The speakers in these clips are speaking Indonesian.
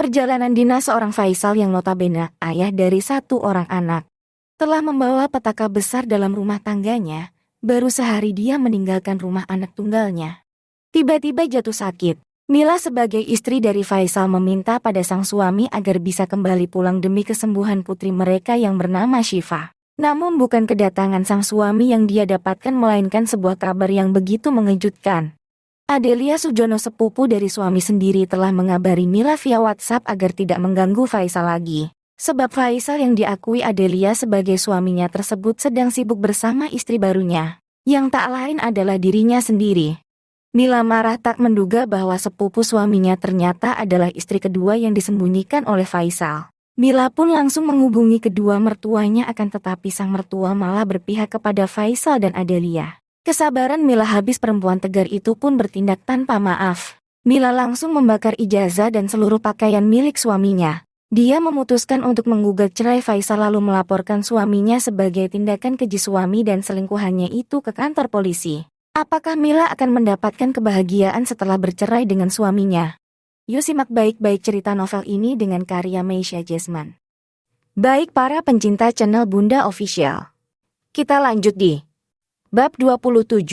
Perjalanan dinas seorang Faisal yang notabene ayah dari satu orang anak telah membawa petaka besar dalam rumah tangganya. Baru sehari dia meninggalkan rumah anak tunggalnya. Tiba-tiba jatuh sakit. Mila sebagai istri dari Faisal meminta pada sang suami agar bisa kembali pulang demi kesembuhan putri mereka yang bernama Syifa. Namun bukan kedatangan sang suami yang dia dapatkan melainkan sebuah kabar yang begitu mengejutkan. Adelia Sujono sepupu dari suami sendiri telah mengabari Mila via WhatsApp agar tidak mengganggu Faisal lagi. Sebab Faisal yang diakui Adelia sebagai suaminya tersebut sedang sibuk bersama istri barunya, yang tak lain adalah dirinya sendiri. Mila marah tak menduga bahwa sepupu suaminya ternyata adalah istri kedua yang disembunyikan oleh Faisal. Mila pun langsung menghubungi kedua mertuanya akan tetapi sang mertua malah berpihak kepada Faisal dan Adelia. Kesabaran Mila habis, perempuan tegar itu pun bertindak tanpa maaf. Mila langsung membakar ijazah dan seluruh pakaian milik suaminya. Dia memutuskan untuk menggugat cerai Faisal lalu melaporkan suaminya sebagai tindakan keji suami dan selingkuhannya itu ke kantor polisi. Apakah Mila akan mendapatkan kebahagiaan setelah bercerai dengan suaminya? Yuk simak baik-baik cerita novel ini dengan karya Meisya Jasmine. Baik para pencinta channel Bunda Official. Kita lanjut di Bab 27.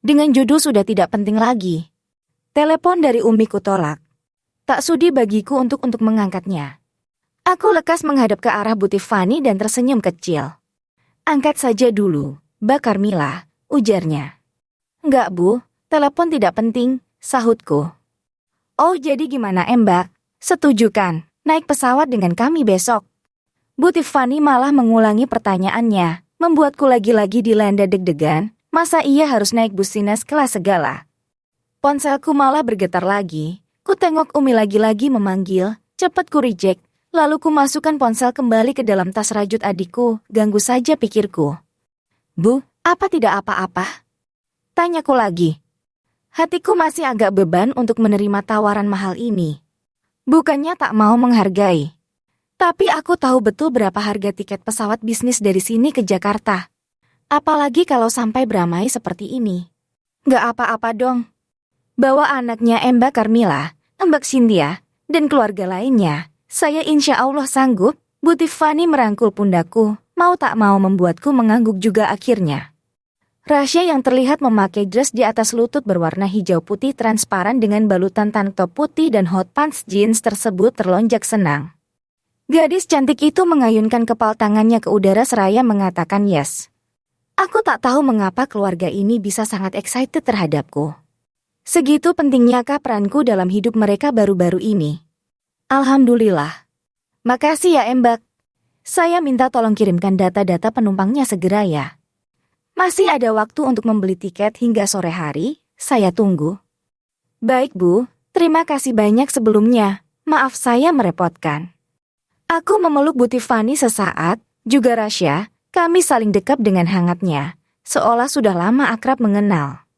Dengan judul sudah tidak penting lagi. Telepon dari Umi kutolak. Tak sudi bagiku untuk mengangkatnya. Aku lekas menghadap ke arah Bu Tiffany dan tersenyum kecil. Angkat saja dulu, bakar Mila, ujarnya. Enggak Bu, telepon tidak penting, sahutku. Oh jadi gimana Mbak? Setuju kan, naik pesawat dengan kami besok? Bu Tiffany malah mengulangi pertanyaannya, membuatku lagi-lagi dilanda deg-degan, masa iya harus naik bus dinas kelas segala? Ponselku malah bergetar lagi, ku tengok Umi lagi-lagi memanggil, cepat ku reject, lalu ku masukkan ponsel kembali ke dalam tas rajut adikku, ganggu saja pikirku. Bu, apa tidak apa-apa? Tanyaku lagi. Hatiku masih agak beban untuk menerima tawaran mahal ini. Bukannya tak mau menghargai. Tapi aku tahu betul berapa harga tiket pesawat bisnis dari sini ke Jakarta. Apalagi kalau sampai beramai seperti ini. Gak apa-apa dong. Bawa anaknya Mbak Carmila, Mbak Cynthia, dan keluarga lainnya. Saya insya Allah sanggup. Bu Tiffany merangkul pundakku, mau tak mau membuatku mengangguk juga akhirnya. Rasya yang terlihat memakai dress di atas lutut berwarna hijau putih transparan dengan balutan tank top putih dan hot pants jeans tersebut terlonjak senang. Gadis cantik itu mengayunkan kepal tangannya ke udara seraya mengatakan yes. Aku tak tahu mengapa keluarga ini bisa sangat excited terhadapku. Segitu pentingnyakah peranku dalam hidup mereka baru-baru ini? Alhamdulillah. Makasih ya Mbak. Saya minta tolong kirimkan data-data penumpangnya segera ya. Masih ada waktu untuk membeli tiket hingga sore hari, saya tunggu. Baik Bu, terima kasih banyak sebelumnya, maaf saya merepotkan. Aku memeluk Bu Tiffany sesaat, juga Rasya, kami saling dekap dengan hangatnya, seolah sudah lama akrab mengenal.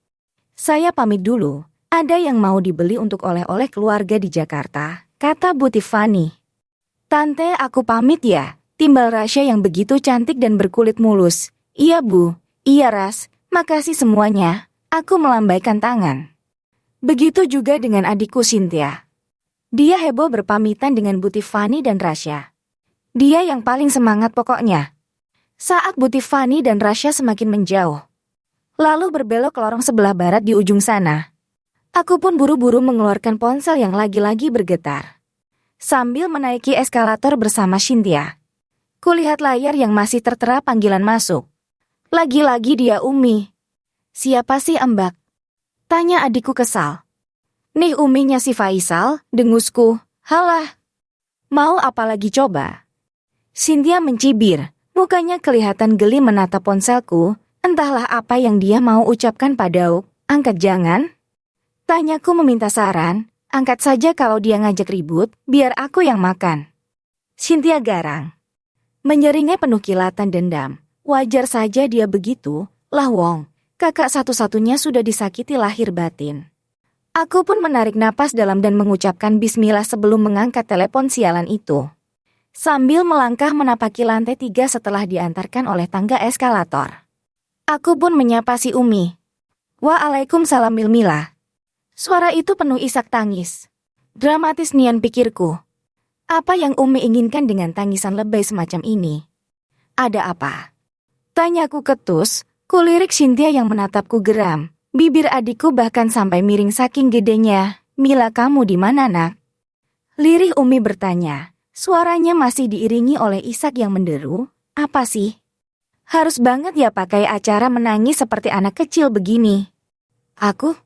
Saya pamit dulu, ada yang mau dibeli untuk oleh-oleh keluarga di Jakarta, kata Bu Tiffany. Tante aku pamit ya, timbal Rasya yang begitu cantik dan berkulit mulus. Iya Bu. Iya Ras, makasih semuanya, aku melambaikan tangan. Begitu juga dengan adikku Cynthia. Dia heboh berpamitan dengan Bu Tiffany dan Rasya. Dia yang paling semangat pokoknya. Saat Bu Tiffany dan Rasya semakin menjauh, lalu berbelok ke lorong sebelah barat di ujung sana. Aku pun buru-buru mengeluarkan ponsel yang lagi-lagi bergetar. Sambil menaiki eskalator bersama Cynthia, kulihat layar yang masih tertera panggilan masuk. Lagi-lagi dia Umi. Siapa sih Mbak? Tanya adikku kesal. Nih Uminya si Faisal, dengusku. Halah. Mau apa lagi coba? Cynthia mencibir, mukanya kelihatan geli menatap ponselku. Entahlah apa yang dia mau ucapkan padaku. Angkat jangan. Tanyaku meminta saran, angkat saja kalau dia ngajak ribut, biar aku yang makan. Cynthia garang. Menyeringai penuh kilatan dendam. Wajar saja dia begitu, lah wong, kakak satu-satunya sudah disakiti lahir batin. Aku pun menarik napas dalam dan mengucapkan bismillah sebelum mengangkat telepon sialan itu. Sambil melangkah menapaki lantai 3 setelah diantarkan oleh tangga eskalator. Aku pun menyapa si Umi. Waalaikumsalam Mila. Suara itu penuh isak tangis. Dramatis nian pikirku. Apa yang Umi inginkan dengan tangisan lebay semacam ini? Ada apa? Tanyaku ketus, kulirik Cynthia yang menatapku geram. Bibir adikku bahkan sampai miring saking gedenya. Mila, kamu di mana, nak? Lirih Umi bertanya. Suaranya masih diiringi oleh isak yang menderu. Apa sih? Harus banget ya pakai acara menangis seperti anak kecil begini. Aku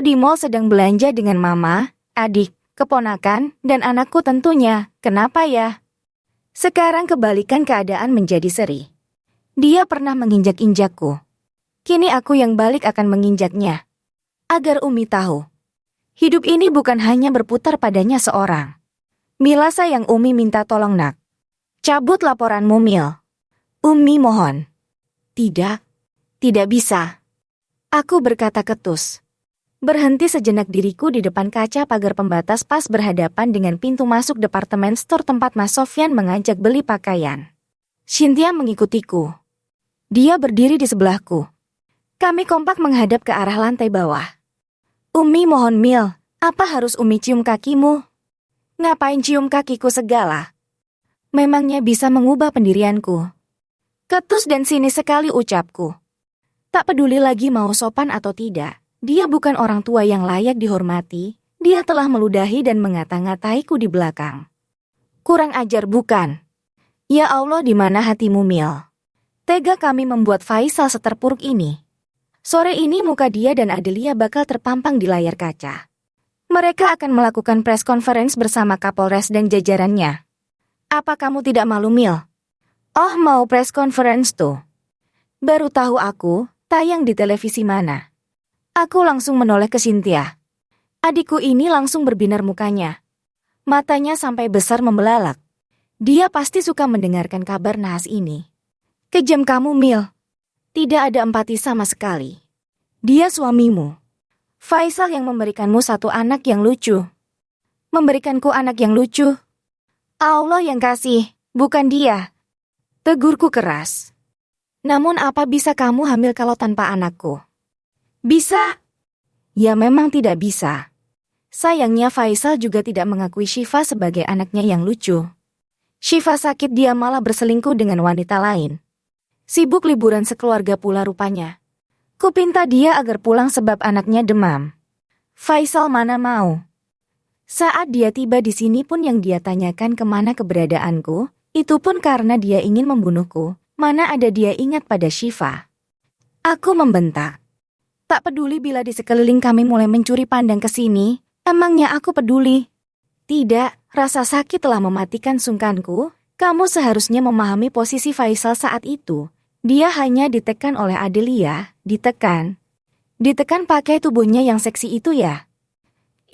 di mall sedang belanja dengan mama, adik, keponakan, dan anakku tentunya. Kenapa ya? Sekarang kebalikan keadaan menjadi seri. Dia pernah menginjak-injakku. Kini aku yang balik akan menginjaknya. Agar Umi tahu. Hidup ini bukan hanya berputar padanya seorang. Mila sayang, Umi minta tolong, nak. Cabut laporanmu, Mil. Umi mohon. Tidak bisa. Aku berkata ketus. Berhenti sejenak diriku di depan kaca pagar pembatas pas berhadapan dengan pintu masuk departemen store tempat Mas Sofyan mengajak beli pakaian. Cynthia mengikutiku. Dia berdiri di sebelahku. Kami kompak menghadap ke arah lantai bawah. Umi mohon, Mil, apa harus Umi cium kakimu? Ngapain cium kakiku segala? Memangnya bisa mengubah pendirianku? Ketus dan sinis sekali ucapku. Tak peduli lagi mau sopan atau tidak. Dia bukan orang tua yang layak dihormati, dia telah meludahi dan mengata-ngataiku di belakang. Kurang ajar bukan? Ya Allah, di mana hatimu, Mil? Tega kami membuat Faisal seterpuruk ini. Sore ini muka dia dan Adelia bakal terpampang di layar kaca. Mereka akan melakukan press conference bersama Kapolres dan jajarannya. Apa kamu tidak malu, Mil? Oh, mau press conference tuh? Baru tahu aku, tayang di televisi mana? Aku langsung menoleh ke Cynthia. Adikku ini langsung berbinar mukanya. Matanya sampai besar membelalak. Dia pasti suka mendengarkan kabar nahas ini. Kejam kamu, Mil. Tidak ada empati sama sekali. Dia suamimu. Faisal yang memberikanmu satu anak yang lucu. Memberikanku anak yang lucu. Allah yang kasih, bukan dia. Tegurku keras. Namun apa bisa kamu hamil kalau tanpa anakku? Bisa? Ya memang tidak bisa. Sayangnya Faisal juga tidak mengakui Syifa sebagai anaknya yang lucu. Syifa sakit, dia malah berselingkuh dengan wanita lain. Sibuk liburan sekeluarga pula rupanya. Kupinta dia agar pulang sebab anaknya demam. Faisal mana mau. Saat dia tiba di sini pun yang dia tanyakan kemana keberadaanku, itu pun karena dia ingin membunuhku. Mana ada dia ingat pada Syifa. Aku membentak. Tak peduli bila di sekeliling kami mulai mencuri pandang ke sini, emangnya aku peduli? Tidak, rasa sakit telah mematikan sungkanku. Kamu seharusnya memahami posisi Faisal saat itu. Dia hanya ditekan oleh Adelia, ditekan. Ditekan pakai tubuhnya yang seksi itu ya?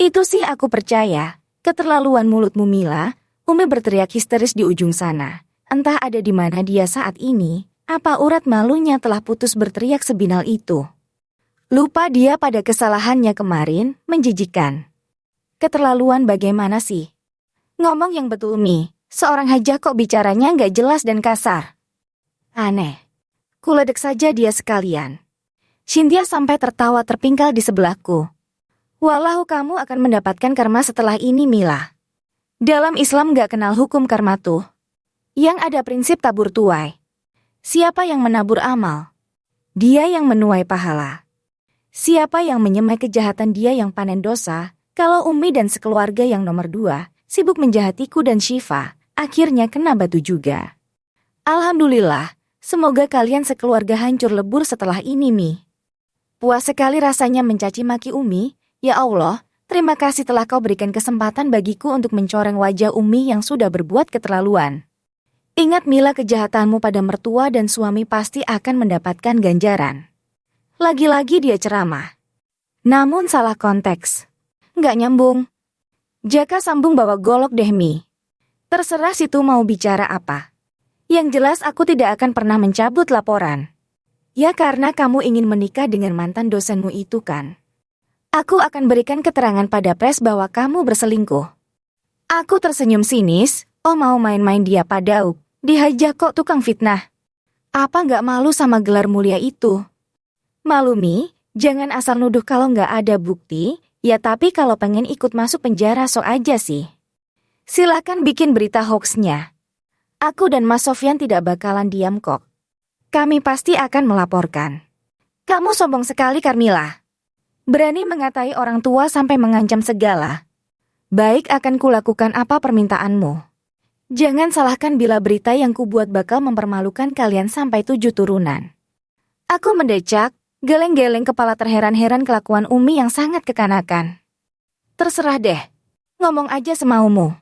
Itu sih aku percaya. Keterlaluan mulutmu, Mila. Umi berteriak histeris di ujung sana. Entah ada di mana dia saat ini. Apa urat malunya telah putus berteriak sebinal itu? Lupa dia pada kesalahannya kemarin, menjijikan. Keterlaluan bagaimana sih? Ngomong yang betul, Mi. Seorang hajah kok bicaranya nggak jelas dan kasar. Aneh. Kuledek saja dia sekalian. Cynthia sampai tertawa terpingkal di sebelahku. Walau kamu akan mendapatkan karma setelah ini, Mila. Dalam Islam nggak kenal hukum karma tuh. Yang ada prinsip tabur tuai. Siapa yang menabur amal? Dia yang menuai pahala. Siapa yang menyemai kejahatan, dia yang panen dosa. Kalau Umi dan sekeluarga yang nomor 2 sibuk menjahatiku dan Syifa, akhirnya kena batu juga. Alhamdulillah, semoga kalian sekeluarga hancur lebur setelah ini, Mi. Puas sekali rasanya mencaci maki Umi. Ya Allah, terima kasih telah kau berikan kesempatan bagiku untuk mencoreng wajah Umi yang sudah berbuat keterlaluan. Ingat, Mila, kejahatanmu pada mertua dan suami pasti akan mendapatkan ganjaran. Lagi-lagi dia ceramah. Namun salah konteks. Nggak nyambung. Jaka sambung bawa golok deh, Mi. Terserah situ mau bicara apa. Yang jelas aku tidak akan pernah mencabut laporan. Ya karena kamu ingin menikah dengan mantan dosenmu itu kan. Aku akan berikan keterangan pada pres bahwa kamu berselingkuh. Aku tersenyum sinis. Oh, mau main-main dia padauk. Dihajar kok tukang fitnah. Apa nggak malu sama gelar mulia itu? Malu, Mi? Jangan asal nuduh kalau nggak ada bukti. Ya tapi kalau pengen ikut masuk penjara so aja sih. Silakan bikin berita hoaxnya. Aku dan Mas Sofyan tidak bakalan diam kok. Kami pasti akan melaporkan. Kamu sombong sekali, Carmilla. Berani mengatai orang tua sampai mengancam segala. Baik, akan kulakukan apa permintaanmu. Jangan salahkan bila berita yang kubuat bakal mempermalukan kalian sampai 7 turunan. Aku mendecak, geleng-geleng kepala terheran-heran kelakuan Umi yang sangat kekanakan. Terserah deh, ngomong aja semaumu.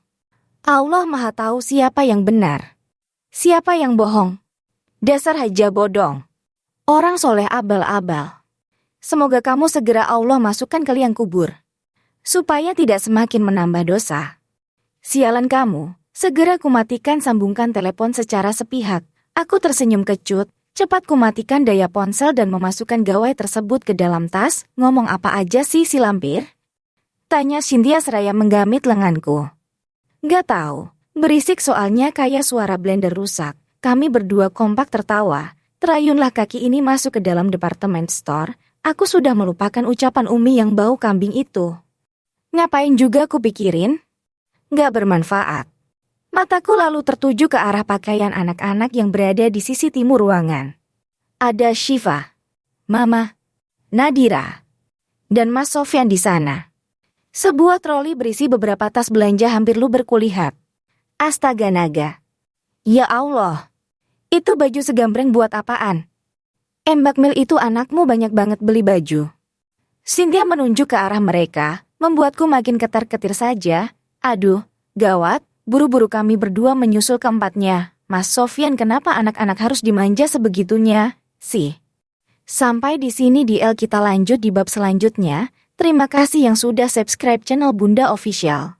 Allah Maha Tahu siapa yang benar, siapa yang bohong. Dasar haja bodong. Orang soleh abal-abal. Semoga kamu segera Allah masukkan ke liang kubur, supaya tidak semakin menambah dosa. Sialan kamu, segera kumatikan sambungkan telepon secara sepihak. Aku tersenyum kecut. Cepat kumatikan daya ponsel dan memasukkan gawai tersebut ke dalam tas. Ngomong apa aja sih si lampir? Tanya Cynthia seraya menggamit lenganku. Gak tahu, berisik soalnya kayak suara blender rusak. Kami berdua kompak tertawa. Terayunlah kaki ini masuk ke dalam department store. Aku sudah melupakan ucapan Umi yang bau kambing itu. Ngapain juga kupikirin? Gak bermanfaat. Mataku lalu tertuju ke arah pakaian anak-anak yang berada di sisi timur ruangan. Ada Syifa, Mama, Nadira, dan Mas Sofyan di sana. Sebuah troli berisi beberapa tas belanja hampir luber kulihat. Astaga naga. Ya Allah, itu baju segambreng buat apaan? Mbak Mil itu anakmu banyak banget beli baju. Cynthia menunjuk ke arah mereka, membuatku makin ketar-ketir saja. Aduh, gawat. Buru-buru kami berdua menyusul keempatnya. Mas Sofyan, kenapa anak-anak harus dimanja sebegitunya, sih? Sampai di sini kita lanjut di bab selanjutnya. Terima kasih yang sudah subscribe channel Bunda Official.